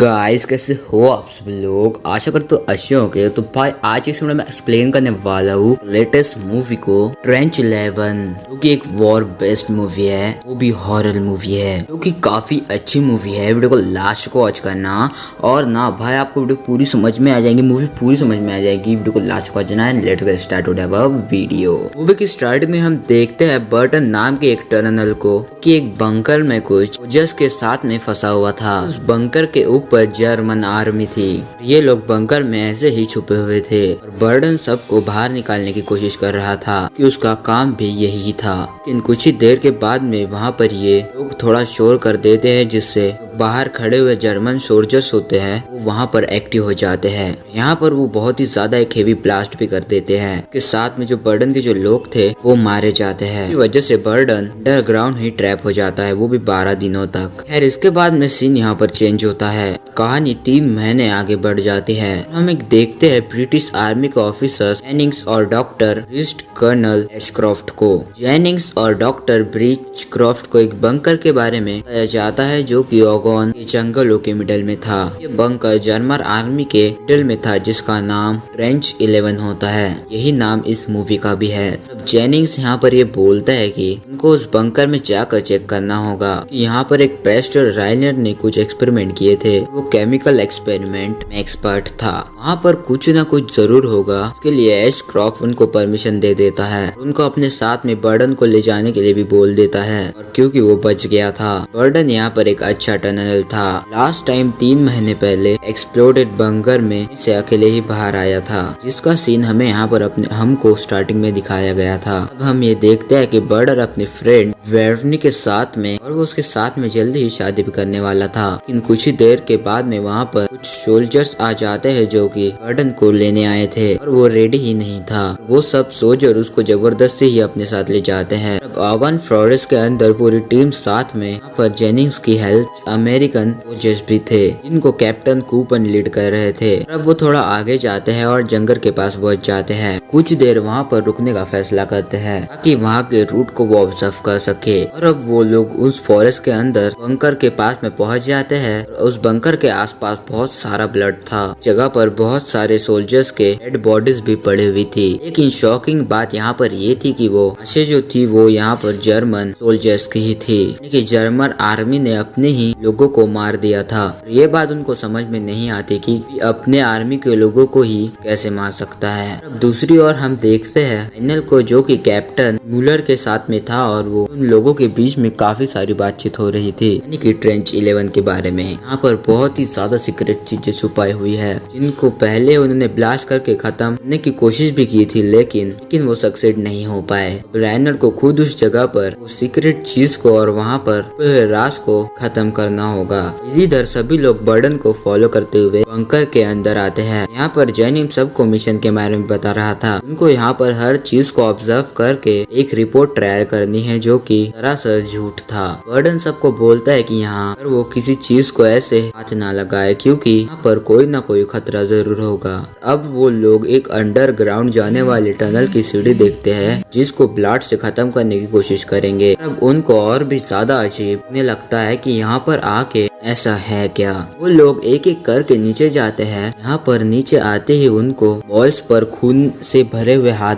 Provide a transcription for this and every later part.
Guys कैसे हो आप सब लोग। आशा करते हो अच्छे होंगे। तो भाई आज इस वीडियो में एक्सप्लेन करने वाला हूँ लेटेस्ट मूवी को ट्रेंच 11, जो कि एक वॉर बेस्ड मूवी है, वो भी हॉरर मूवी है, जो कि काफी अच्छी मूवी है। वीडियो को लास्ट को वॉच करना और ना भाई आपको वीडियो पूरी समझ में आ जाएगी, मूवी पूरी समझ में आ जाएगी। वीडियो को लास्ट को वॉचना है। लेट्स गेट स्टार्ट होता है वीडियो। मूवी की स्टार्ट में हम देखते हैं बर्टन नाम के एक टनल को कि एक बंकर में कुछ सोल्जर्स के साथ में फंसा हुआ था। उस बंकर के ऊपर जर्मन आर्मी थी। ये लोग बंकर में ऐसे ही छुपे हुए थे और बर्टन सबको बाहर निकालने की कोशिश कर रहा था कि उसका काम भी यही था। लेकिन कुछ ही देर के बाद में वहाँ पर ये लोग थोड़ा शोर कर देते हैं, जिससे बाहर खड़े हुए जर्मन सोल्जर्स होते हैं वो वहाँ पर एक्टिव हो जाते हैं। यहाँ पर वो बहुत ही ज्यादा एक हेवी ब्लास्ट भी कर देते हैं। इसके साथ में जो बर्टन के जो लोग थे वो मारे जाते हैं। इस वजह से बर्टन अंडरग्राउंड ही ट्रैप हो जाता है, वो भी 12 दिनों तक। खैर इसके बाद में सीन यहाँ पर चेंज होता है। कहानी 3 महीने आगे बढ़ जाती है। हम एक देखते हैं ब्रिटिश आर्मी के ऑफिसर्स जेनिंग्स और डॉक्टर ब्रिस्ट कर्नल एशक्रॉफ्ट को। जेनिंग्स और डॉक्टर ब्रिचक्रॉफ्ट को एक बंकर के बारे में बताया जाता है, जो कि ओगोन के जंगलों के मिडल में था। ये बंकर जर्मन आर्मी के मिडल में था, जिसका नाम ट्रेंच 11 होता है। यही नाम इस मूवी का भी है। जेनिंग्स यहाँ पर ये बोलता है कि उनको उस बंकर में जाकर चेक करना होगा कि यहाँ पर एक पेस्टर राइनर ने कुछ एक्सपेरिमेंट किए थे। वो केमिकल एक्सपेरिमेंट में एक्सपर्ट था। वहाँ पर कुछ ना कुछ जरूर होगा। इसके लिए एशक्रॉफ्ट उनको परमिशन दे देता है। उनको अपने साथ में बर्टन को ले जाने के लिए भी बोल देता है, और क्योंकि वो बच गया था। बर्टन यहाँ पर एक अच्छा टनल था। लास्ट टाइम 3 महीने पहले एक्सप्लोडेड बंकर में से अकेले ही बाहर आया था, जिसका सीन हमें यहाँ पर अपने हमको स्टार्टिंग में दिखाया गया था। अब हम ये देखते हैं कि बर्टन अपने फ्रेंड वेरनी के साथ में, और वो उसके साथ में जल्दी ही शादी भी करने वाला था। लेकिन कुछ ही देर के बाद में वहाँ पर कुछ सोल्जर्स आ जाते हैं जो कि बर्टन को लेने आए थे, और वो रेडी ही नहीं था। वो सब सोल्जर उसको जबरदस्ती ही अपने साथ ले जाते हैं। अब ऑगन फॉरेस्ट के अंदर पूरी टीम साथ में यहाँ पर जेनिंग्स की हेल्प अमेरिकन सोल्जर्स भी थे, जिनको कैप्टन कूपन लीड कर रहे थे। अब वो थोड़ा आगे जाते हैं और जंगल के पास पहुंच जाते हैं। कुछ देर वहाँ पर रुकने का फैसला करते हैं ताकि वहाँ के रूट को वो ऑब्जर्व कर सके। और अब वो लोग उस फॉरेस्ट के अंदर बंकर के पास में पहुंच जाते हैं। उस बंकर के आसपास बहुत सारा ब्लड था। जगह पर बहुत सारे सोल्जर्स के डेड बॉडीज भी पड़ी हुई थी। लेकिन शॉकिंग बात यहाँ पर ये थी कि वो लाशें जो थी वो यहाँ पर जर्मन सोल्जर्स की ही थी, यानी कि जर्मन आर्मी ने अपने ही लोगों को मार दिया था। ये बात उनको समझ में नहीं आती कि अपने आर्मी के लोगों को ही कैसे मार सकता है। अब दूसरी ओर हम देखते हैं फाइनल को, जो कि कैप्टन मूलर के साथ में था, और वो उन लोगों के बीच में काफी सारी बातचीत हो रही थी, यानी कि ट्रेंच 11 के बारे में। यहाँ पर बहुत ही ज्यादा सीक्रेट चीजें छुपाई हुई है, जिनको पहले उन्होंने ब्लास्ट करके खत्म करने की कोशिश भी की थी, लेकिन वो सक्सेड नहीं हो पाए। राइनर को खुद उस जगह पर उस सीक्रेट चीज को और वहाँ पर राज को खत्म करना होगा। इधर सभी लोग बर्टन को फॉलो करते हुए बंकर के अंदर आते हैं। यहाँ पर जेनिंग सबको मिशन के बारे में बता रहा था। उनको यहाँ पर हर चीज को ऑब्जर्व करके एक रिपोर्ट तैयार करनी है, जो कि सरासर झूठ था। बर्टन सबको बोलता है कि यहाँ पर वो किसी चीज को ऐसे हाथ ना लगाए, क्योंकि यहाँ पर कोई ना कोई खतरा जरूर होगा। अब वो लोग एक अंडरग्राउंड जाने वाले टनल की सीढ़ी देखते हैं, जिसको ब्लास्ट से खत्म करने की कोशिश करेंगे। अब उनको और भी ज्यादा अजीब लगता है कि यहाँ पर आके ऐसा है क्या। वो लोग एक एक करके नीचे जाते हैं। यहाँ पर नीचे आते ही उनको वॉल्स पर खून से भरे हुए हाथ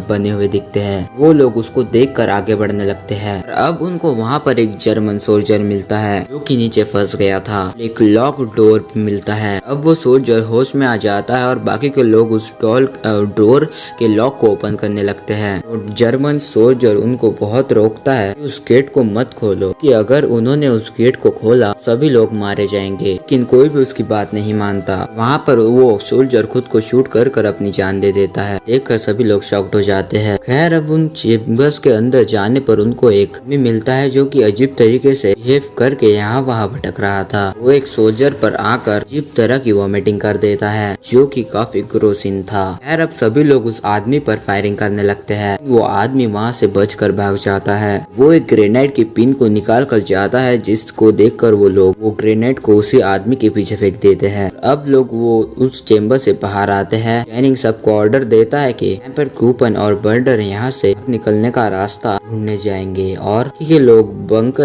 बने हुए दिखते हैं। वो लोग उसको देखकर आगे बढ़ने लगते हैं। और अब उनको वहाँ पर एक जर्मन सोल्जर मिलता है, जो कि नीचे फंस गया था। एक लॉक डोर मिलता है। अब वो सोल्जर होश में आ जाता है, और बाकी के लोग उस डोर के लॉक को ओपन करने लगते हैं। और जर्मन सोल्जर उनको बहुत रोकता है कि उस गेट को मत खोलो, कि अगर उन्होंने उस गेट को खोला सभी लोग मारे जाएंगे। लेकिन कोई भी उसकी बात नहीं मानता। वहाँ पर वो सोल्जर खुद को शूट कर अपनी जान दे देता है। देखकर सभी लोग शॉक्ड हो जाते हैं। खैर अब उन चेम्बर्स के अंदर जाने पर उनको एक आदमी मिलता है, जो कि अजीब तरीके से बिहेव करके यहाँ वहाँ भटक रहा था। वो एक सोल्जर पर आकर अजीब तरह की वॉमिटिंग कर देता है, जो कि काफी ग्रोसिन था। खैर अब सभी लोग उस आदमी पर फायरिंग करने लगते हैं। वो आदमी वहाँ से बचकर भाग जाता है। वो एक ग्रेनाइड की पिन को निकाल कर जाता है, जिसको देखकर वो लोग वो ग्रेनेड को उसी आदमी के पीछे फेंक देते हैं। अब लोग वो उस चेम्बर से बाहर आते हैं। जैनिंग सबको ऑर्डर देता है कि एम्पर कूपन और बर्डन यहाँ से निकलने का रास्ता ढूंढने जाएंगे और ये लोग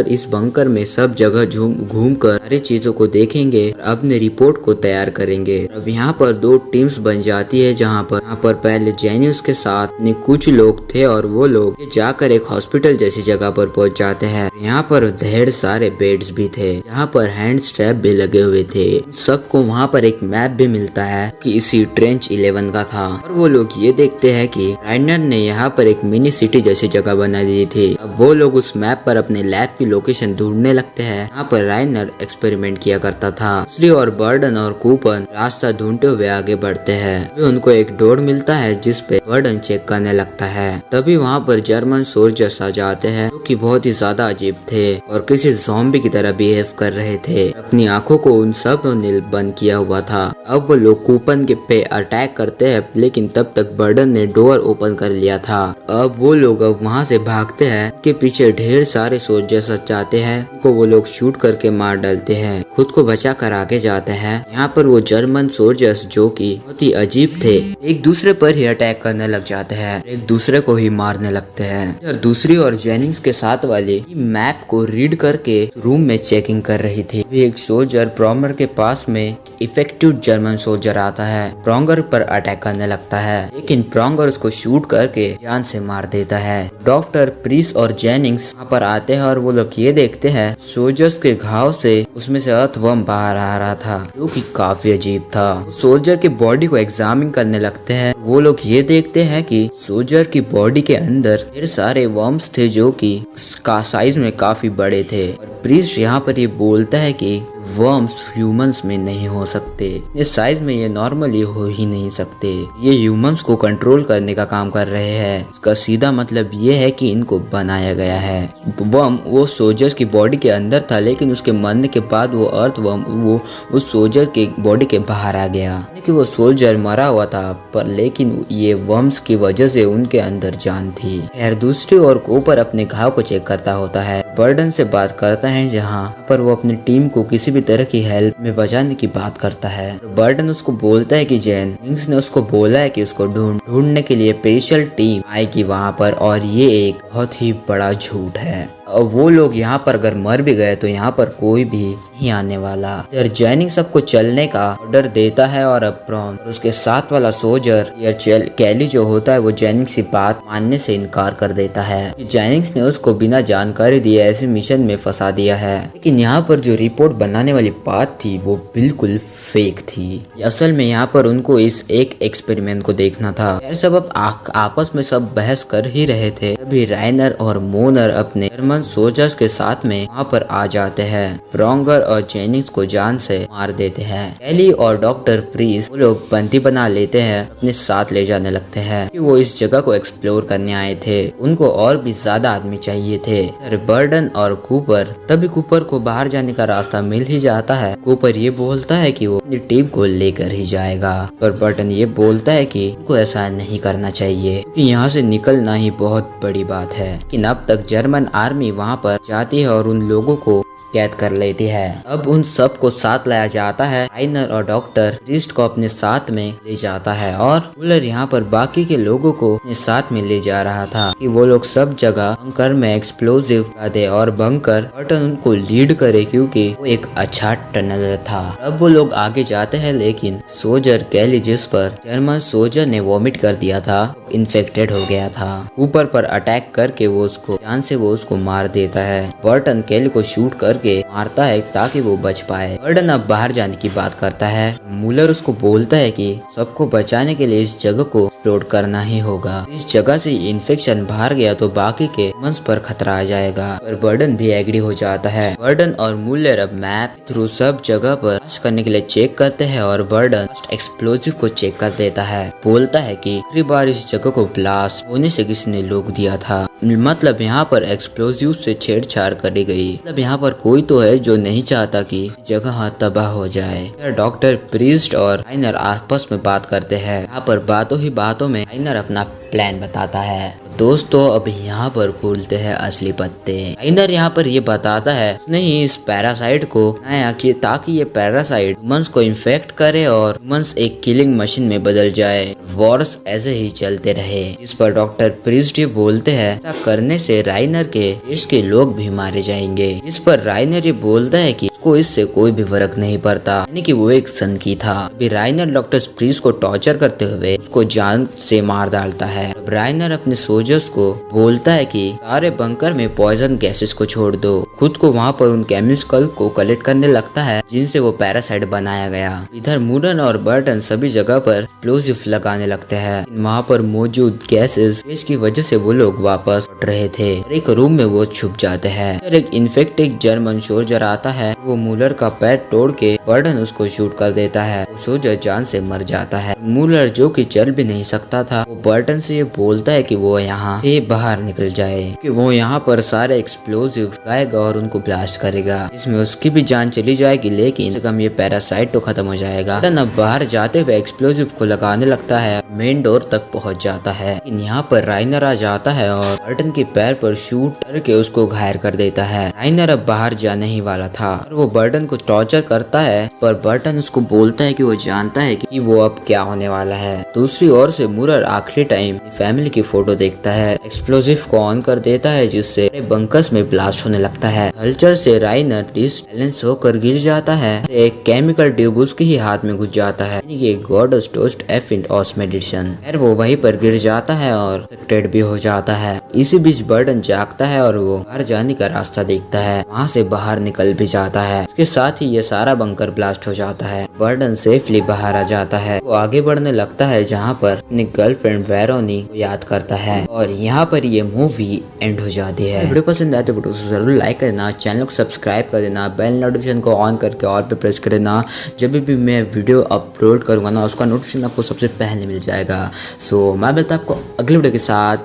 इस बंकर में सब जगह घूम कर सारी चीजों को देखेंगे और अपने रिपोर्ट को तैयार करेंगे। अब यहाँ पर दो टीम्स बन जाती है जहाँ पर पहले जेनियस के साथ कुछ लोग थे और वो लोग जाकर एक हॉस्पिटल जैसी जगह पर पहुंच जाते हैं। यहाँ पर ढेर सारे बेड्स भी थे जहाँ पर हैंड स्ट्रैप भी लगे हुए थे। सबको वहाँ पर एक मैप भी मिलता है कि इसी ट्रेंच 11 का था और वो लोग ये देखते हैं कि राइनर ने यहाँ पर एक मिनी सिटी जैसी जगह बना दी थी। अब वो लोग उस मैप पर अपने लैब की लोकेशन ढूंढने लगते हैं यहाँ पर राइनर एक्सपेरिमेंट किया करता था। दूसरी और बर्डन और कूपन रास्ता ढूंढते हुए आगे बढ़ते हैं। उनको एक डोर मिलता है जिस पे बर्डन चेक करने लगता है। तभी वहाँ पर जर्मन सोल्जर्स आ जाते हैं जो कि बहुत ही ज्यादा अजीब थे और किसी ज़ॉम्बी की तरह बिहेव कर रहे थे। अपनी आंखों को उन सब ने बंद किया हुआ था। अब वो लोग कूपन के पे अटैक करते हैं लेकिन तब तक बर्डन ने डोर ओपन कर लिया था। अब वो लोग वहाँ से भागते हैं के पीछे ढेर सारे सोल्जर्स जाते हैं। उनको वो लोग शूट करके मार डालते हैं। खुद को बचा कर आगे जाते हैं। यहाँ पर वो जर्मन सोल्जर्स जो कि बहुत ही अजीब थे एक दूसरे पर ही अटैक करने लग जाते हैं, एक दूसरे को ही मारने लगते हैं। और दूसरी और जेनिंग्स के साथ वाले मैप को रीड करके रूम में चेकिंग कर रही थी। एक सोल्जर प्रॉमर के पास में इफेक्टिव जर्मन सोल्जर आता है, प्रॉन्गर पर अटैक करने लगता है लेकिन प्रॉन्गर उसको शूट करके जान से मार देता है। डॉक्टर प्रीस और जेनिंग्स वहाँ पर आते हैं और वो लोग ये देखते हैं सोल्जर्स के घाव से उसमें से अर्थवर्म बाहर आ रहा था जो कि काफी अजीब था। सोल्जर की बॉडी को एग्जामिन करने लगते हैं। वो लोग ये देखते हैं कि सोल्जर की बॉडी के अंदर ढेर सारे वर्म्स थे जो कि साइज में काफी बड़े थे और प्रीस्ट यहाँ पर ये बोलता है कि वर्म्स ह्यूमंस में नहीं हो सकते, ये साइज में ये नॉर्मली हो ही नहीं सकते, ये ह्यूमंस को कंट्रोल करने का काम कर रहे हैं। इसका सीधा मतलब ये है कि इनको बनाया गया है। वर्म वो सोल्जर्स की बॉडी के अंदर था लेकिन उसके मरने के बाद वो अर्थ वर्म वो उस सोल्जर के बॉडी के बाहर आ गया। कि वो सोल्जर मरा हुआ था पर लेकिन ये वर्म्स की वजह से उनके अंदर जान थी। खैर दूसरी ओर कूपर अपने घाव को चेक करता होता है, बर्डन से बात करता है जहाँ पर वो अपनी टीम को किसी भी तरह की हेल्प में बचाने की बात करता है। बर्डन उसको बोलता है कि जेनिंग्स ने उसको बोला है कि उसको ढूंढने के लिए स्पेशल टीम आएगी वहाँ पर और ये एक बहुत ही बड़ा झूठ है। और वो लोग यहाँ पर अगर मर भी गए तो यहाँ पर कोई भी नहीं आने वाला। जेनिंग सबको चलने का ऑर्डर देता है और अब प्रॉन और उसके साथ वाला सोल्जर या कैली जो होता है वो जेनिंग्स की बात मानने से इनकार कर देता है। जेनिंग्स ने उसको बिना जानकारी दिए ऐसे मिशन में फंसा दिया है लेकिन यहाँ पर जो रिपोर्ट बनाने वाली बात थी वो बिल्कुल फेक थी। असल में यहाँ पर उनको इस एक एक्सपेरिमेंट को देखना था। सब अब आपस में सब बहस कर ही रहे थे तभी राइनर और मोनर अपने जर्मन सोल्जर्स के साथ में वहाँ पर आ जाते हैं। प्रॉन्गर और जेनिंग्स को जान से मार देते हैं। कैली और डॉक्टर प्रीस वो लोग बंदी बना लेते हैं, अपने साथ ले जाने लगते हैं कि वो इस जगह को एक्सप्लोर करने आए थे, उनको और भी ज्यादा आदमी चाहिए थे। बर्डन और कूपर तभी कूपर को बाहर जाने का रास्ता मिल ही जाता है। कूपर ये बोलता है कि वो अपनी टीम को लेकर ही जाएगा पर बर्डन ये बोलता है कि उनको ऐसा नहीं करना चाहिए क्योंकि यहाँ से निकलना ही बहुत बड़ी बात है। लेकिन अब तक जर्मन आर्मी वहाँ पर जाती है और उन लोगों को कैद कर लेती है। अब उन सब को साथ लाया जाता है। राइनर और डॉक्टर प्रीस्ट को अपने साथ में ले जाता है और मुलर यहाँ पर बाकी के लोगों को अपने साथ में ले जा रहा था कि वो लोग सब जगह बंकर में एक्सप्लोजिव लगा दे और बंकर बर्टन उनको लीड करे क्योंकि वो एक अच्छा टनल था। अब वो लोग आगे जाते हैं लेकिन सोल्जर कैली जिस पर जर्मन सोल्जर ने वॉमिट कर दिया था इन्फेक्टेड हो गया था। ऊपर पर अटैक करके वो उसको मार देता है। बर्टन कैली को शूट करके मारता है ताकि वो बच पाए। बर्डन अब बाहर जाने की बात करता है। मुलर उसको बोलता है कि सबको बचाने के लिए इस जगह को एक्सप्लोर करना ही होगा। इस जगह से इन्फेक्शन बाहर गया तो बाकी के ह्यूमंस पर खतरा आ जाएगा। पर बर्डन भी एग्री हो जाता है। बर्डन और मुलर अब मैप थ्रू सब जगह पर सर्च करने के लिए चेक करते हैं और बर्डन एक्सप्लोजिव को चेक कर देता है। बोलता है कि आखिरी बार इस जगह को ब्लास्ट होने से किसी ने रोक दिया था, मतलब यहाँ पर एक्सप्लोजिव से छेड़छाड़ करी गई, मतलब यहाँ पर कोई तो है जो नहीं चाहता कि जगह तबाह हो जाए। डॉक्टर प्रीस्ट और राइनर आपस में बात करते हैं। यहाँ पर बातों ही बातों में राइनर अपना प्लान बताता है। दोस्तों अब यहाँ पर फूलते हैं असली पत्ते। राइनर यहाँ पर ये बताता है उसने ही इस पैरासाइट को बनाया कि ताकि ये पैरासाइट ह्यूमंस को इन्फेक्ट करे और ह्यूमंस एक किलिंग मशीन में बदल जाए, वॉर्स ऐसे ही चलते रहे। इस पर डॉक्टर प्रीस्ट ये बोलते हैं ऐसा करने से राइनर के देश के लोग भी मारे जाएंगे। इस पर राइनर ये बोलता है कि उसको इससे कोई भी फर्क नहीं पड़ता, यानी कि वो एक सन की था। अभी राइनर डॉक्टर प्रीस्ट को टॉर्चर करते हुए उसको जान से मार डालता है। अब राइनर अपने सोल्जर्स को बोलता है कि सारे बंकर में पॉइजन गैसेस को छोड़ दो। खुद को वहाँ पर उन केमिकल को कलेक्ट करने लगता है जिनसे वो पैरासाइट बनाया गया। इधर मूरन और बर्टन सभी जगह पर एक्सप्लोजिव लगाने लगते हैं। वहाँ पर मौजूद गैसेस की वजह से वो लोग वापस लौट रहे थे। एक रूम में वो छुप जाते हैं। एक इन्फेक्टेड जर्मन सोल्जर आता है, वो मूलर का पैर तोड़ के बर्टन उसको शूट कर देता है। वो सोल्जर जान से मर जाता है। मूलर जो कि चल भी नहीं सकता था, वो बर्टन से ये बोलता है कि वो यहाँ से बाहर निकल जाए, कि वो यहाँ पर सारे एक्सप्लोजिव लगाएगा और उनको ब्लास्ट करेगा। इसमें उसकी भी जान चली जाएगी, लेकिन कम ये पैरासाइट तो खत्म हो जाएगा। बर्टन अब बाहर जाते हुए एक्सप्लोजिव को लगाने लगता है, मेन डोर तक पहुँच जाता है। लेकिन यहाँ पर राइनर आ जाता है और बर्टन के पैर पर शूट करके उसको घायल कर देता है। राइनर अब बाहर जाने ही वाला था और वो बर्टन को टॉर्चर करता है, पर बर्टन उसको बोलता है कि वो जानता है कि वो अब क्या होने वाला है। दूसरी ओर से मूरर आखिरी टाइम फैमिली की फोटो देखता है, एक्सप्लोजिव को ऑन कर देता है जिससे बंकर्स में ब्लास्ट होने लगता है। हलचल से राइनर डिसबैलेंस होकर गिर जाता है। एक केमिकल ट्यूब उसके ही हाथ में घुस जाता है, यानी कि गॉडस टोस्ट एफ इन ऑस मेडिसिन। फिर वो वहीं पर गिर जाता है और इन्फेक्टेड भी हो जाता है। इसी बीच बर्टन जागता है और वो बाहर जाने का रास्ता देखता है, वहाँ से बाहर निकल भी जाता है। इसके साथ ही ये सारा बंकर ब्लास्ट हो जाता है। बर्टन सेफली बाहर आ जाता है। वो आगे बढ़ने लगता है जहाँ पर अपनी गर्लफ्रेंड वेरोनी को याद करता है और यहाँ पर ये मूवी एंड हो जाती है। वीडियो पसंद आए तो वीडियो को जरूर लाइक कर देना, चैनल को सब्सक्राइब कर देना, बेल नोटिफिकेशन को ऑन करके ऑल पे प्रेस कर देना। जब भी मैं वीडियो अपलोड करूँगा ना, उसका नोटिफिकेशन आपको सबसे पहले मिल जाएगा। सो मैं मिलता हूँ आपको अगले वीडियो के साथ,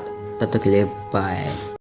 तब तक के लिए बाय।